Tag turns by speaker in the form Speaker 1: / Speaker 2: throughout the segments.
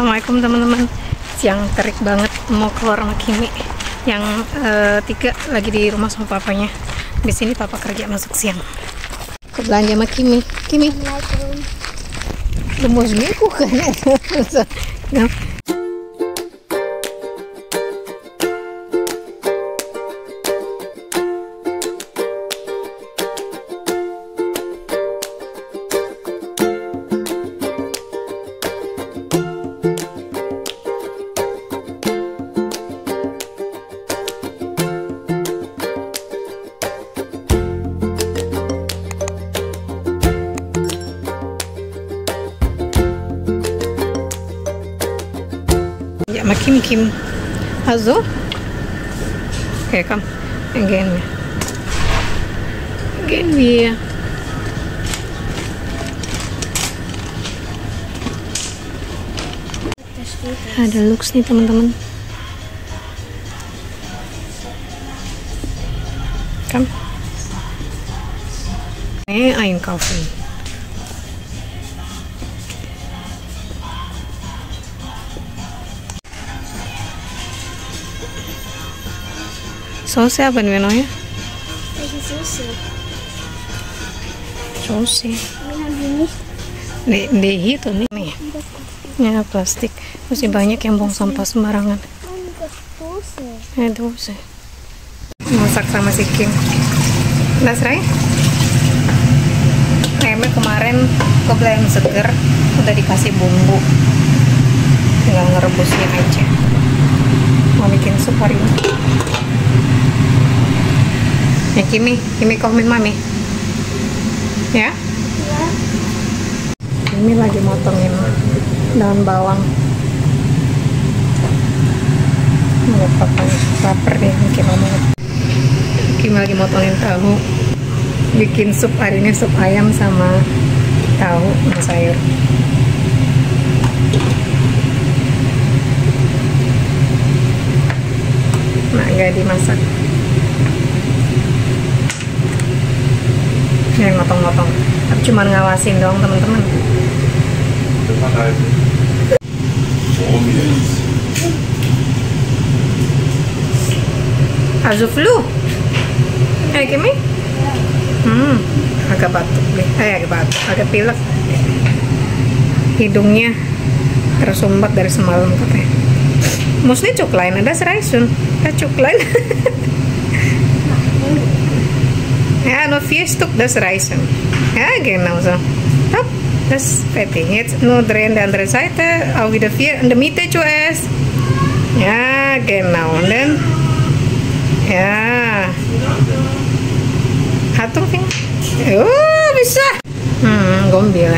Speaker 1: Assalamualaikum teman-teman. Siang terik banget, mau keluar sama Kimi. Yang tiga lagi di rumah sama papanya. Di sini papa kerja masuk siang. Ke belanja sama Kimi. Kimi. Lemus miku kan ya. Sama Kim. Also? Okay, komm. Dann gehen wir. Ada Lux nih teman-teman. Komm. Einkaufen. Soße haben wir noch, ja?
Speaker 2: Welche Soße?
Speaker 1: Soße.
Speaker 2: Wir haben die nicht.
Speaker 1: Di itu nih. Ya, plastik. Masih banyak yang buang sampah sembarangan.
Speaker 2: Soße.
Speaker 1: Dosa. Masak sama si Kim. Udah serai? Ayamnya kemarin kebelah yang seger, udah dikasih bumbu. Tinggal ngerebusnya aja. Mau bikin sup hari ini. Ya Kimi komen mami. Ya?
Speaker 2: Ya.
Speaker 1: Ini lagi motongin daun bawang. Nggak apa-apa, lapar deh Kimi banget. Kimi lagi motongin tahu. Bikin sup hari ini, sup ayam sama tahu sama sayur. Nah, nggak dimasak. Yang motong-motong, tapi cuma ngawasin doang teman-teman. Also flu, Kimi? Agak batuk deh, agak pilek. Hidungnya tersumbat dari semalam katanya. Musnya cuklain, ada seraisun, cuklain. Ja, nur 4 Stück, das reichen. Ja, genau so. Top, das ist fertig. Jetzt nur drehen die andere Seite, auch wieder 4 in der Mitte zuerst. Ja, genau. Und dann, ja. Hatung finger. Oh, bisa. Gombil.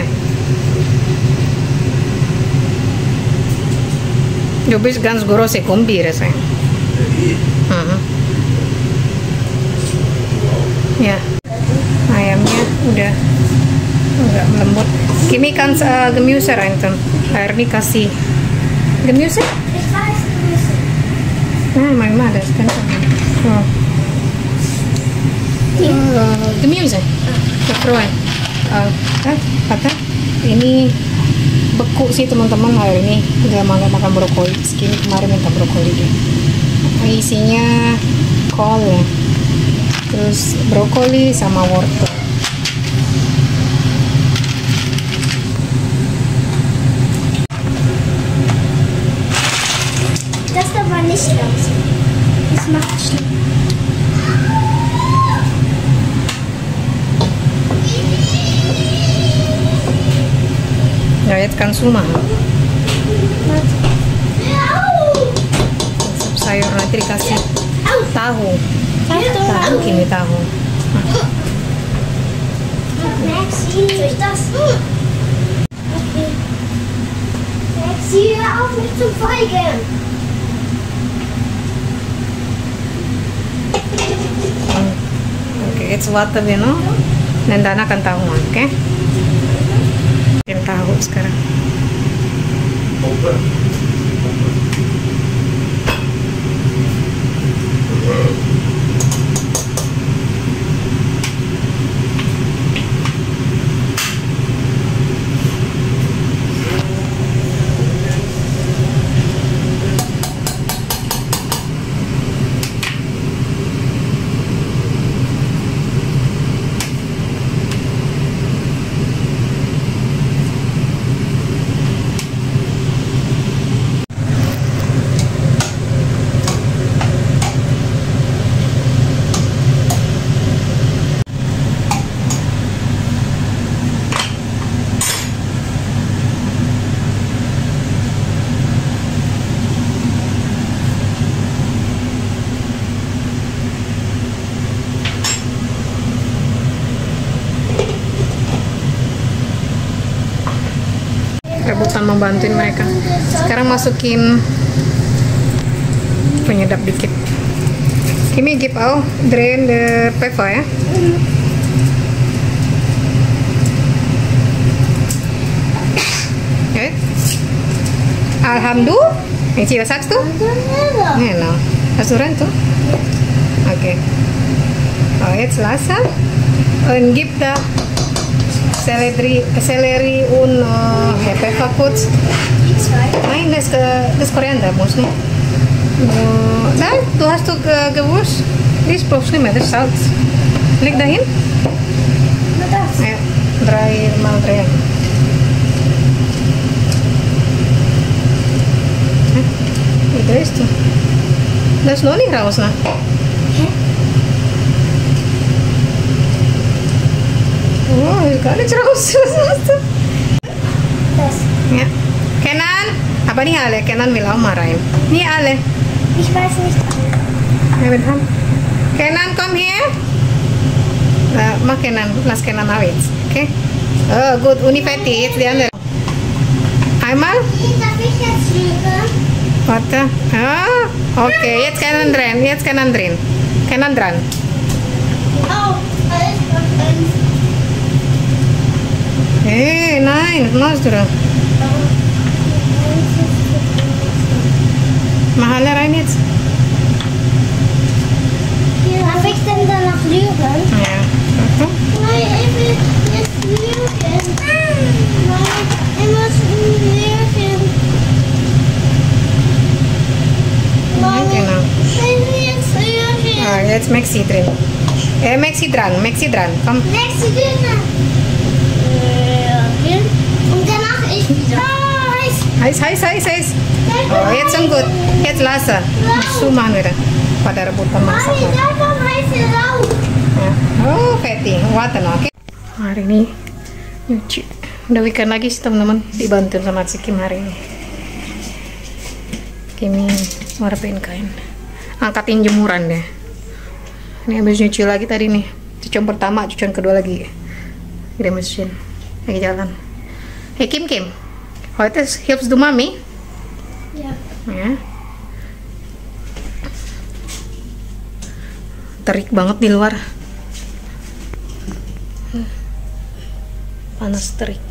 Speaker 1: Du bist ganz große Kombi, rasanya. Ya, ayamnya udah agak melembut. Kimi kan Gemüse reintun. Air ini kasih Gemüse. Nah, memang ada sekarang. Gemüse. Kekroy. Kata ini beku sih teman-teman hari ini. Udah mau makan brokoli. Kimi kemarin minta brokoli deh. Isinya kol ya. Terus brokoli sama wortel.
Speaker 2: Das aber nicht langsam. Das macht schnell.
Speaker 1: Ya, jetzt kannst du machen. Sayur nanti dikasih tahu. Tahu, Kimi tahu.
Speaker 2: Maxi, soll ich das? Okay. Maxi, hör auf mich zu feigen.
Speaker 1: Oke, jetzt warten wir noch. Dan Dana akan tahu, oke? Bikin tahu sekarang. jalan membantuin mereka. Sekarang masukin penyedap dikit. Kimi give out, drain the PEVA ya. Okay. Alhamdulillah. Ini was sagst du? Genau. Hast du rein, so? Okay. Oh, jetzt Wasser. Und gib da Sellerie und PEVA kurz. Nein, das Koriander muss nicht. Nein, du hast doch gewusst. Das brauchst du nicht mehr, das Salz. Leg dahin. Ja, 3 x 3. Wie drehst du? Das ist noch nicht raus, ne? Oh, ist gar nicht raus. Was hast du?
Speaker 2: Das.
Speaker 1: Ja. Kenan, aber nicht alle. Kenan will auch mal rein. Nicht alle.
Speaker 2: Ich weiß nicht.
Speaker 1: Ja, betul. Kenan, komm her. Mach Kenan, lass Kenan auch jetzt. Okay? Oh, gut. Uni fertig. Jetzt die andere. Einmal.
Speaker 2: Darf ich jetzt lügen?
Speaker 1: Warte. Ah, okay. Jetzt Kenan dran. Jetzt Kenan dran. Kenan dran.
Speaker 2: Oh, alles und
Speaker 1: Hey, nein. Was machst du da? Mahal rein jetzt.
Speaker 2: Darf ich denn danach lügen?
Speaker 1: Ja. Warte.
Speaker 2: Nein, ich will jetzt lügen. Nein, ich muss lügen.
Speaker 1: Nein, genau.
Speaker 2: Ich will jetzt lügen.
Speaker 1: Ah, jetzt Maxi drin. Maxi dran. Komm.
Speaker 2: Nächste Lüge. Und danach ich wieder.
Speaker 1: Heiß. Oh, jetzt schon gut. Jetzt lasse. Suman wieder. Pada rebutan masak.
Speaker 2: Mami, da kommt heiße Rauch.
Speaker 1: Ya. Oh, fertig. Water, oke. Hari ini nyuci. Udah weekend lagi sih teman-teman. Dibantu sama si Kim hari ini. Kimi ngerapiin kain. Angkatin jemuran deh. Ini habis nyuci lagi tadi nih. Cucian pertama, cucian kedua lagi. Di mesin. Lagi jalan. Hey Kim. Heute hilfst du Mami?
Speaker 2: Ja.
Speaker 1: Ya. Terik banget di luar. Panas terik.